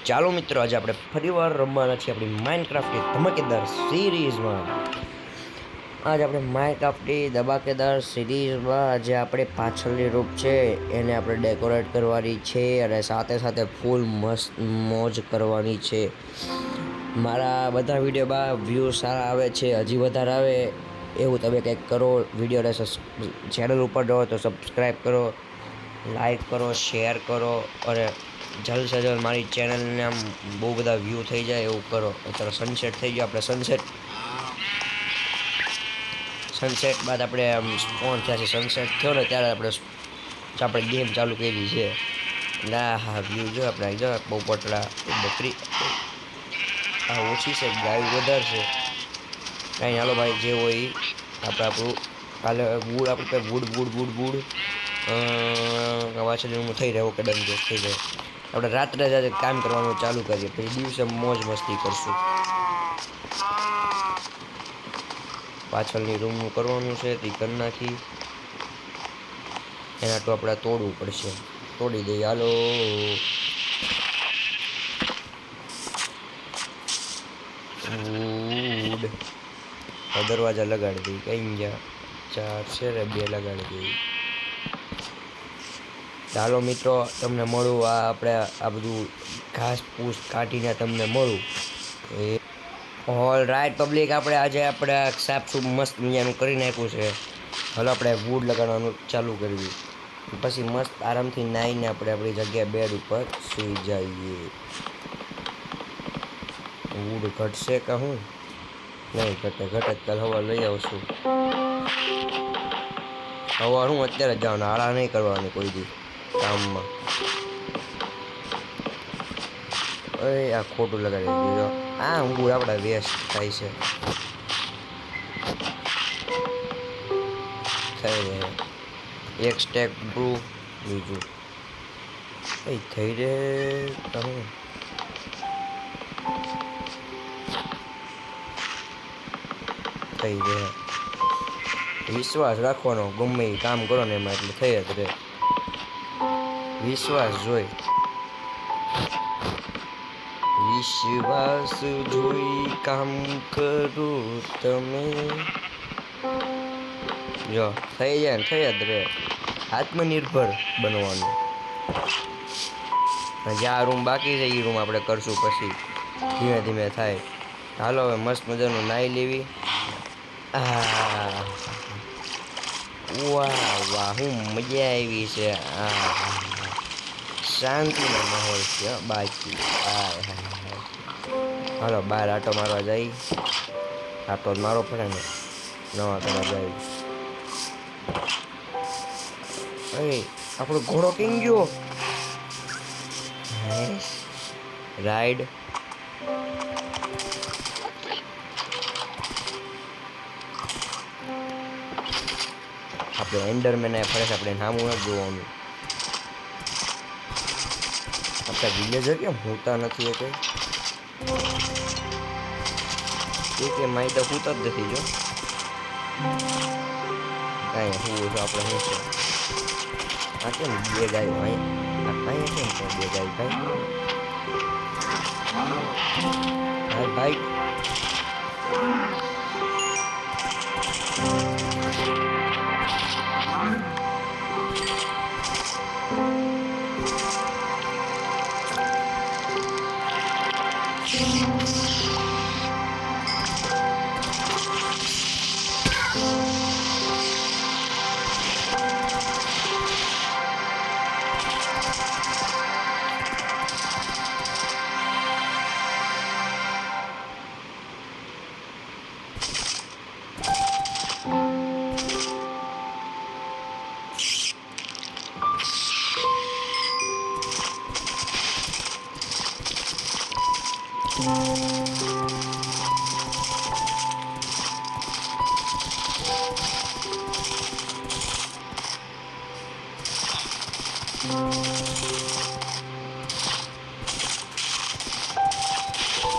ચાલો મિત્રો, આજે આપણે ફરીવાર રમવાના છીએ આપણી માઇનક્રાફ્ટની ધમાકેદાર સિરીઝમાં. આજે આપણે માઇનક્રાફ્ટની ધમાકેદાર સિરીઝમાં આજે આપણે પાછળની રૂપ છે એને આપણે ડેકોરેટ કરવાની છે અને સાથે સાથે ફૂલ મસ્ત મોજ કરવાની છે. મારા બધા વિડીયોમાં વ્યૂ સારા આવે છે, હજી વધારે આવે એવું તમે કંઈક કરો. વિડીયોને ચેનલ ઉપર રહો તો સબસ્ક્રાઈબ કરો, લાઈક કરો, શેર કરો અને જલ્દ સે જલ્દ મારી ચેનલને આમ બહુ બધા વ્યૂ થઈ જાય એવું કરો. અત્યારે સનસેટ થઈ ગયો, આપણે સનસેટ બાદ આપણે આમ સ્પોન થયા છે. સનસેટ થયો ને ત્યારે આપણે ગેમ ચાલુ કરી છે. ના હા, વ્યૂ જો આપણે જો બહુ પટડા બકરી આ ઓછી છે, ગાય વધારે છે. કાંઈ હાલો ભાઈ, જે હોય એ આપણું કાલે વુડ આપણી પાસે વુડ પાછળ થઈ રહ્યો કે ડન થઈ જાય. આપણે રાત્રે જ કામ કરવાનું ચાલુ કરીએ, પછી દિવસે મોજ મસ્તી કરશું. પાછળની રૂમનું કરવાનું છે તે કરી નાખી. એના તો આપણે તોડવું પડશે, તોડી દઈએ. હાલો વુડ દરવાજા લગાડી દઈએ. કઈ ગયા 4 છે ને 2 લગાડી દઈએ. ચાલો મિત્રો, તમને મળું આપણે આ બધું ઘાસ પૂસ કાઢીને તમને મળું. ઓલ રાઈટ પબ્લિક, આજે આપણે સાફ સૂફ મસ્ત મજાનું કરી નાખ્યું છે. હાલો આપણે વુડ લગાડવાનું ચાલુ કરવી, પછી મસ્ત આરામથી નાહીને આપણે આપણી જગ્યાએ બેડ ઉપર સૂઈ જઈએ. વુડ ઘટશે કે હું? નહીં ઘટે કાલ હવા લઈ આવશું. હવા હું અત્યારે જવાનું, આળા નહીં કરવાની કોઈ દી કામમાં. આ ખોટું લગાડી દીધું. આ ઊંઘું આપણે વેસ્ટ થાય છે. થઈ રહે એક સ્ટેક બ્રુ, બીજું થઈ રહે હું થઈ રહે. વિશ્વાસ રાખવાનો, ગમે એ કામ કરો ને એમાં, એટલે થઈ જ રહે. વિશ્વાસ જોઈ કામ કરો તમે. જો થઈ જાય ને થઈ જ રહે. આત્મનિર્ભર બનવાનું. જે આ રૂમ બાકી છે એ રૂમ આપણે કરશું પછી ધીમે ધીમે થાય. હાલો હવે મસ્ત મજાનું નાહી લેવી. વાહ વાહ, હું મજા આવી છે. શાંતિનો માહોલ છે બાકી. હાલો બહાર આટો મારવા જાય. આટો મારો પડે ને, નવા કરવા જાય. આપણો ઘોડો કેમ ગયો? રાઈડ આપણે એન્ડરમેન ફરે છે, આપણે નામું નથી જોવાનું. આપણા વિલેજર કેમ હોતા નથી કે માઈ તો હોતા જ નથી. જો કાંઈ હું આપણે શું છે આ કેમ 2 ગાયો અહીંયા કેમ છે? 2 ગાય ભાઈ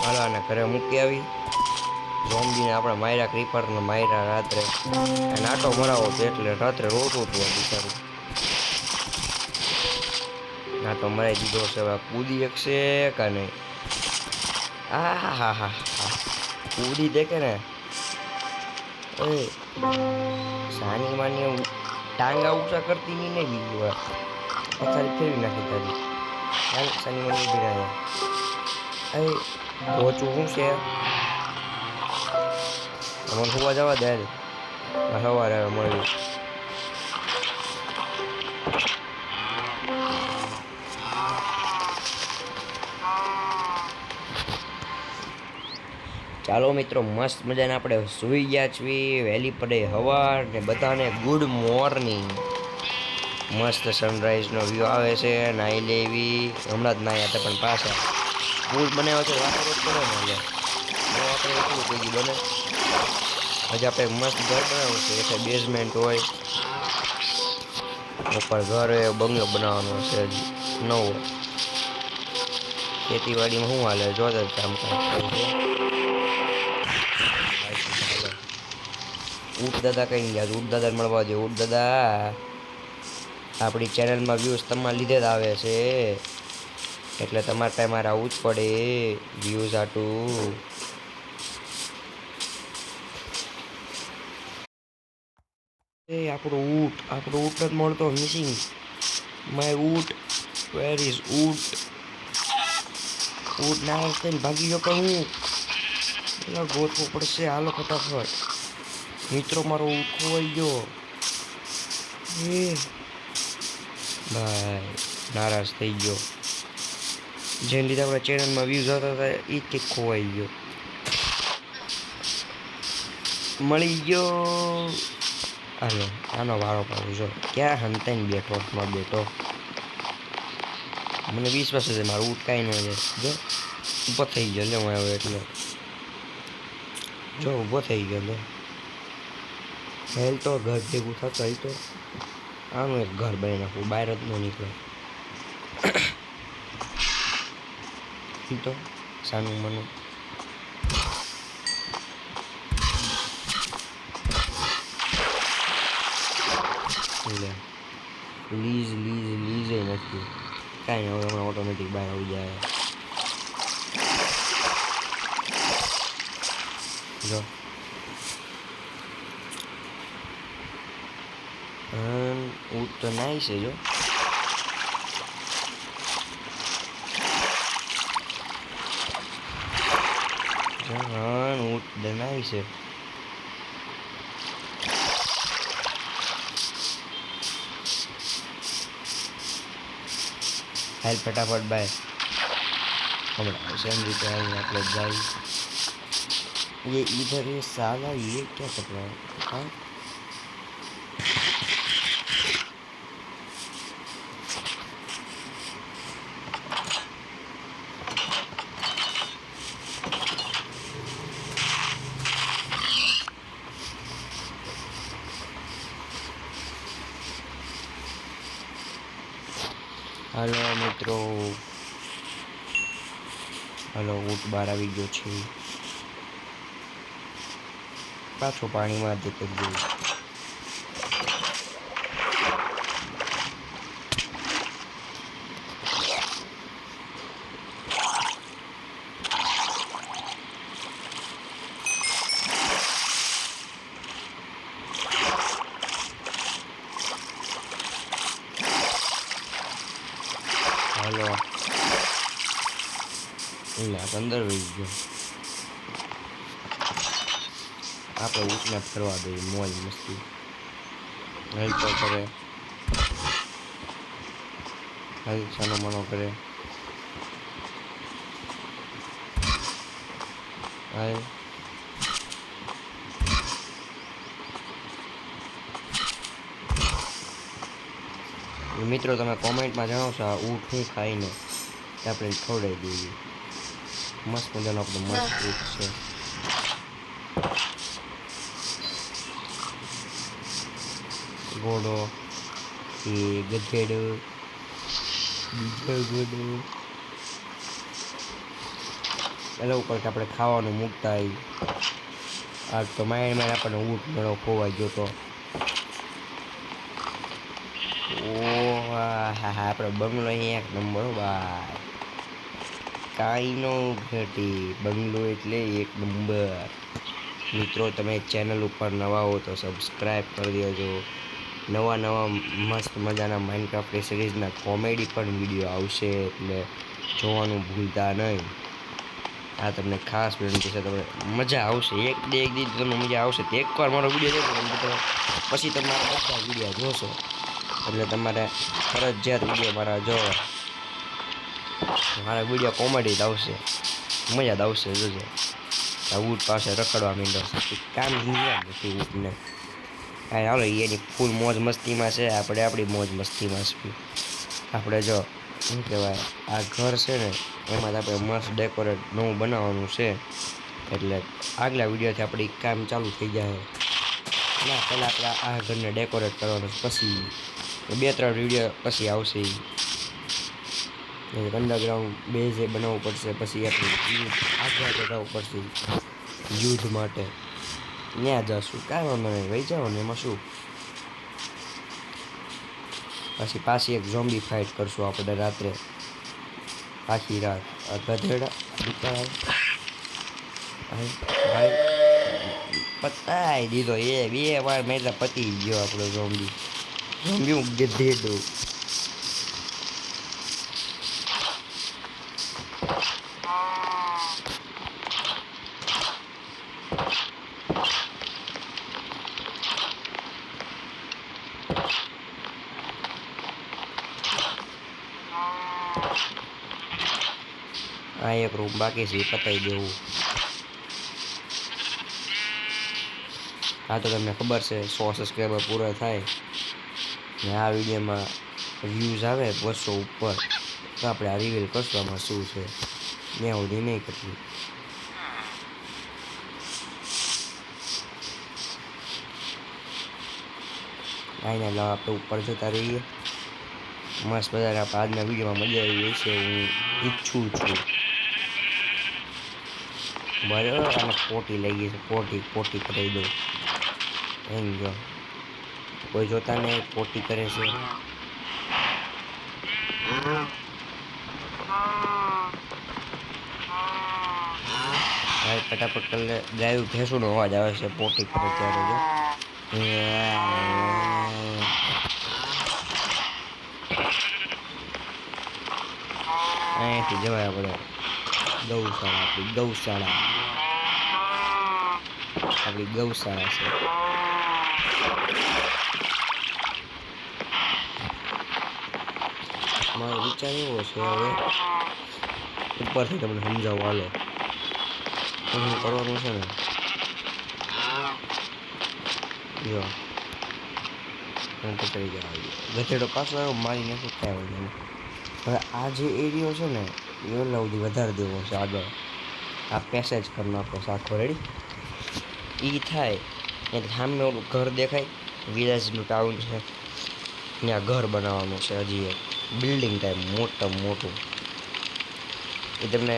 હાલો આને ઘરે મૂકી આવી. ઝોમ્બીને આપણે માર્યા, ક્રીપરને માર્યા રાત્રે. નાટો મરાવો હતો એટલે રાત્રે રોતું હતું બિચારું. આ તો મરાઈ દીધો છે. હવે કૂદી શકશે કે નહીં? આ હા હા હા હા કૂદી દે કે ને એ સાની માની ટાંગા ઊંચા કરતી નહીં ને બીજી વાર પથારી ફેરવી નાખી તારી. હાલ સાની માની ઉભી રહ્યા. એ પહોંચવું શું છે? અમારે સુવા જવા દે. સવારે હવે મળ્યું. ચાલો મિત્રો, મસ્ત મજાને આપણે સૂઈ ગયા છીએ. વહેલી પડે સવાર ને બધાને ગુડ મોર્નિંગ. મસ્ત સનરાઈઝનો વ્યૂ આવે છે. નાહી લેવી. હમણાં જ નાહ્યા હતા પણ પાછા ફૂલ બનાવ્યો છે. વાતો રોજ કરો ને આપણે એટલું કોઈ બને. હજી આપણે મસ્ત ઘર બનાવવું છે. એટલે બેઝમેન્ટ હોય, ઉપર ઘર હોય, બંગલો બનાવવાનો છે હજી નવો. ખેતીવાડીમાં શું હાલે જોતા જ કામ કરે. ઊટ દાદા કઈ ગયા? ઊટ દાદા મળવા દે. ઊટ દાદા આપણી ચેનલમાં વ્યૂઝ તમારા લીધે જ આવે છે, એટલે તમારે ત્યાં મારે આવવું જ પડે વ્યૂઝ આટું. એ આપણો ઊટ જ મળતો. મિસિંગ માય ઊટ. વેર ઇઝ ઊટ? ઊટ ના આવશે ને ભાગી ગયો. પણ હું પેલા ગોતવું પડશે. હાલો ફટાફટ. મિત્રો મારો ઊટ ખોવાઈ ગયો. એ ભાઈ નારાજ થઈ ગયો. જેને લીધે આપણા ચેનલમાં વ્યૂઝ આવતા હતા એ જ કંઈક ખોવાઈ ગયો. મળી ગયો. હાલો આનો વારો પાડું છો. ક્યાં હંતાઈને બેઠો. મને વિશ્વાસ છે મારું ઊટ કાંઈ ન જાય. જો ઊભો થઈ ગયો. લે હું આવ્યો એટલે જો ઊભો થઈ ગયો. લે હેલ તો ઘર ભેગું થતો હેલ તો આનું એક ઘર બનાવી નાખવું. બહાર જ ન નીકળે. તો સાનું મનું લે લીઝ નથી. કાંઈ નહીં, હવે હમણાં ઓટોમેટિક બહાર આવી જાય. જો ઊટ તો નાઈ છે. જો ઊટ દનાઈ છે. હાલ ફટાફટ બાય. हमारा सेम રીતે આવીને આપણે જાય. ये इधर ये साला ये क्या कर रहा है? हाँ हेलो મિત્રો, हेलो ऊँट બહાર આવી ગયો છે. પાછો પાણીમાં જતો ગયો. હાલો અંદર વહી ગયો. આપણે ઊંટને ફરવા દઈએ. મોજ મસ્તી હેલ્પ કરે. હેલ્પ સાનો મનો કરે. હાય મિત્રો, તમે કોમેન્ટમાં જણાવશો આ ઊંટ શું ખાઈને આપણે ખવડાવી દઈએ. મસ્ત મજાનો આપણો મસ્ત ઊંટ છે. ઘોડો એ ગધેડો બીજો ઘોડો એના ઉપર આપણે ખાવાનું મૂકતા હોય. આ તો માય આપણને ઊંટ મેળો ખોવાઈ ગયો તો. ઓ હા હા આપણો બંગલો અહીં એક નંબર હો ભાઈ, કાંઈ નો ઘટી, બંગલો એટલે એક નંબર. મિત્રો તમે ચેનલ ઉપર નવા હો તો સબસ્ક્રાઈબ કરી દેજો. નવા નવા મસ્ત મજાના માઇનક્રાફ્ટ સિરીઝના કોમેડી પણ વિડીયો આવશે, એટલે જોવાનું ભૂલતા નહીં. આ તમને ખાસ વિનંતી છે, તમને મજા આવશે. એક દી તમને મજા આવશે. તો એકવાર મારો વિડીયો જોશો પછી તમારા બધા વિડીયો જોશો, એટલે તમારે ફરજિયાત વિડીયો મારા જોવા. મારા વિડીયો કોમેડી જ આવશે, મજા જ આવશે. જોજો આ ઊંટ પાસે રખડવા માંડ્યો છે, કામ નથી ઊંટને. કાંઈ હાલો એની ફૂલ મોજ મસ્તીમાં છે, આપણે આપણી મોજ મસ્તીમાં છીએ. આપણે જો શું કહેવાય, આ ઘર છે ને એમાં જ આપણે મસ્ત ડેકોરેટ નવું બનાવવાનું છે, એટલે આગલા વિડીયોથી આપણે કામ ચાલુ થઈ જાય. ના પહેલાં આપણે આ ઘરને ડેકોરેટ કરવાનું, પછી 2-3 વિડીયો પછી આવશે. અંડરગ્રાઉન્ડ બેઝ એ બનાવવું પડશે, પછી આપણે આગળ જવું પડશે યુદ્ધ માટે. ત્યાં જશું, કાંઈ વાંધો નહીં, વહી જાઓ ને, એમાં શું. પછી પાછી એક ઝોમ્બી ફાઇટ કરશું આપણે રાત્રે, આખી રાત. ગધેડા ભાઈ પતાઈ દીધો, એ 2 વાર મેં એટલે પતી ગયો આપણો ઝોમ્બી. હું ગધેડો. આ એક રૂમ બાકી છે, પતાવી દેવું. હા તો તમને ખબર છે 100 સબસ્ક્રાઈબર પૂરા થાય ને આ વિડીયોમાં વ્યૂઝ આવે 200 ઉપર, તો આપણે આ રિવીલ કરશું આમાં શું છે. ત્યાં સુધી નહીં કરવી. આઈને લો આપણે ઉપર જતા રહીએ. મસ્ત બધાને આપણે આજના વિડીયોમાં મજા આવી છે, હું ઈચ્છું છું. બરાબર, આને પોટી લઈ ગઈ છે, પોટી કરાવી દઉં. એમ જો કોઈ જોતા નહીં, પોટી કરે છે. ભાઈ ફટાફટ કરી લે. ગાયું ભેંસુનો અવાજ આવે છે પોટી કરે ત્યારે. જો અહીંયાથી જવાય આપણે ગૌશાળા. આપણી ગૌશાળા છે. મારો વિચાર એવો છે, હવે ઉપરથી તમને સમજાવું. હાલો શું કરવાનું છે ને, જો પકડી જાય ગધેડો પાછો આવ્યો, મારી નથી કાંઈ વાંધો. હવે આ જે એરિયો છે ને એ ઓલા સુધી વધારે દેવો છે આગળ. આ પેસેજ કરી નાખો આખો રેડી. એ થાય એટલે સામે ઓલું ઘર દેખાય, વિલેજનું ટાઉન છે, ત્યાં ઘર બનાવવાનું છે. હજી એક બિલ્ડિંગ ટાઈપ મોટું. એ તમને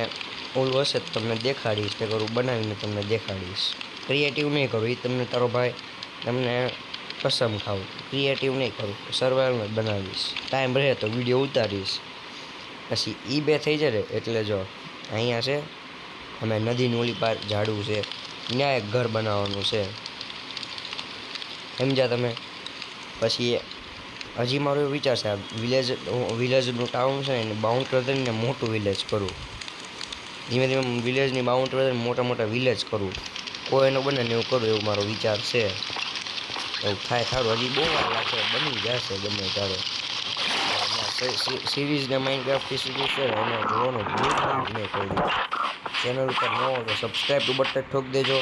ઓલું હશે તો તમને દેખાડીશ, તે કરું બનાવીને તમને દેખાડીશ. ક્રિએટિવ નહીં કરું, એ તમને તારો ભાઈ તમને કસમ ખાવું, ક્રિએટિવ નહીં કરું, સર્વાઈવલ જ બનાવીશ. ટાઈમ રહે તો વિડીયો ઉતારીશ. પછી એ 2 થઈ જાય એટલે જો અહીંયા છે, અમે નદીની ઓલી પાર ઝાડવું છે, ત્યાં એક ઘર બનાવવાનું છે, સમજ્યા તમે. પછી હજી મારો એવો વિચાર છે, આ વિલેજનું ટાઉન છે ને એને બાઉન્ડ્રી કરીને મોટું વિલેજ કરું. ધીમે ધીમે વિલેજની બાઉન્ડ્રી કરીને મોટા વિલેજ કરું. કોઈ એનો બને ને એવું કરું, એવું મારો વિચાર છે. એવું થાય સારું, હજી બહુ વાર લાગશે, બની જશે ગમે ત્યારે. સિરીઝને માઇનક્રાફ્ટની સિરીઝ છે એને જોવાનો ભૂલતા નહીં કોઈ દિવસ. ચેનલ ઉપર ન હોય તો સબસ્ક્રાઈબ બટન ઠોકી દેજો,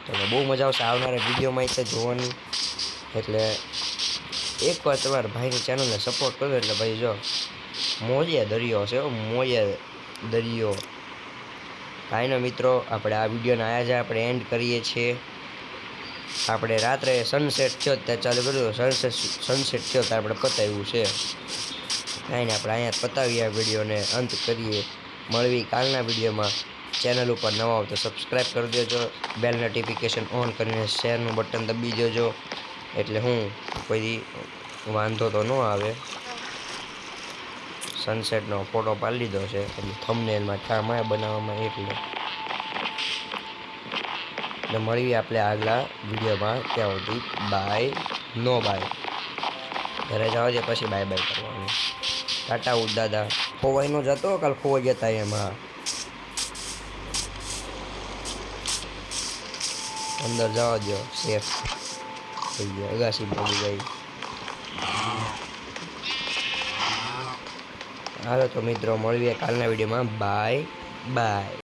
તમને બહુ મજા આવશે આવનારા વિડીયોમાં તે જોવાની. એટલે એકવાર તમારા ભાઈની ચેનલને સપોર્ટ કરો, એટલે ભાઈ જો મોજે દરિયો છે, મોજે દરિયો. ભાઈનો મિત્રો, આપણે આ વિડીયોના આજે આપણે એન્ડ કરીએ છીએ. આપણે રાત્રે સનસેટ થયો ત્યાં ચાલુ કર્યું, સનસેટ થયો ત્યાં આપણે પતાવ્યું છે. કાંઈ ને આપણે અહીંયા પતાવીએ આ વિડીયોને, અંત કરીએ. મળવી કાલના વિડીયોમાં. ચેનલ ઉપર નવા હો તો સબસ્ક્રાઈબ કરી દેજો, બેલ નોટિફિકેશન ઓન કરીને શેરનું બટન દબી દેજો, એટલે હું કોઈ વાંધો તો ન આવે. સનસેટનો ફોટો પાડી લીધો છે એટલે થંબનેલમાં કામ આવે બનાવવામાં એટલે. ને મળીએ આપણે આગલા વિડીયોમાં. ત્યાં સુધી બાય નો બાય. ઘરે જવા દે પછી બાય બાય કરવાનું. ટાટા ઉડ દાદા. ખોવાઈ નો જતો કાલ ખોવાઈ જતા એમાં અંદર જવા દો સેફ થઈ ગયા. અગાસી પડી ગઈ. હાલો તો મિત્રો મળીએ કાલના વિડીયોમાં. Bye bye.